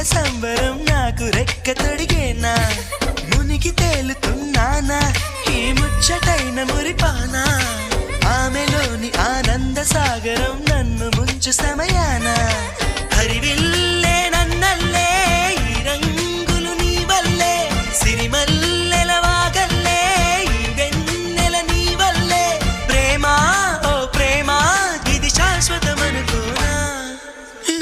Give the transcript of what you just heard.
సంబరం నాకు రెక్క తొడిగేనా మునిగి తేలుతున్నానా ఈ ముచ్చటైన మురిపానా ఆమెలోని ఆనంద సాగరం నన్ను ముంచు సమయానా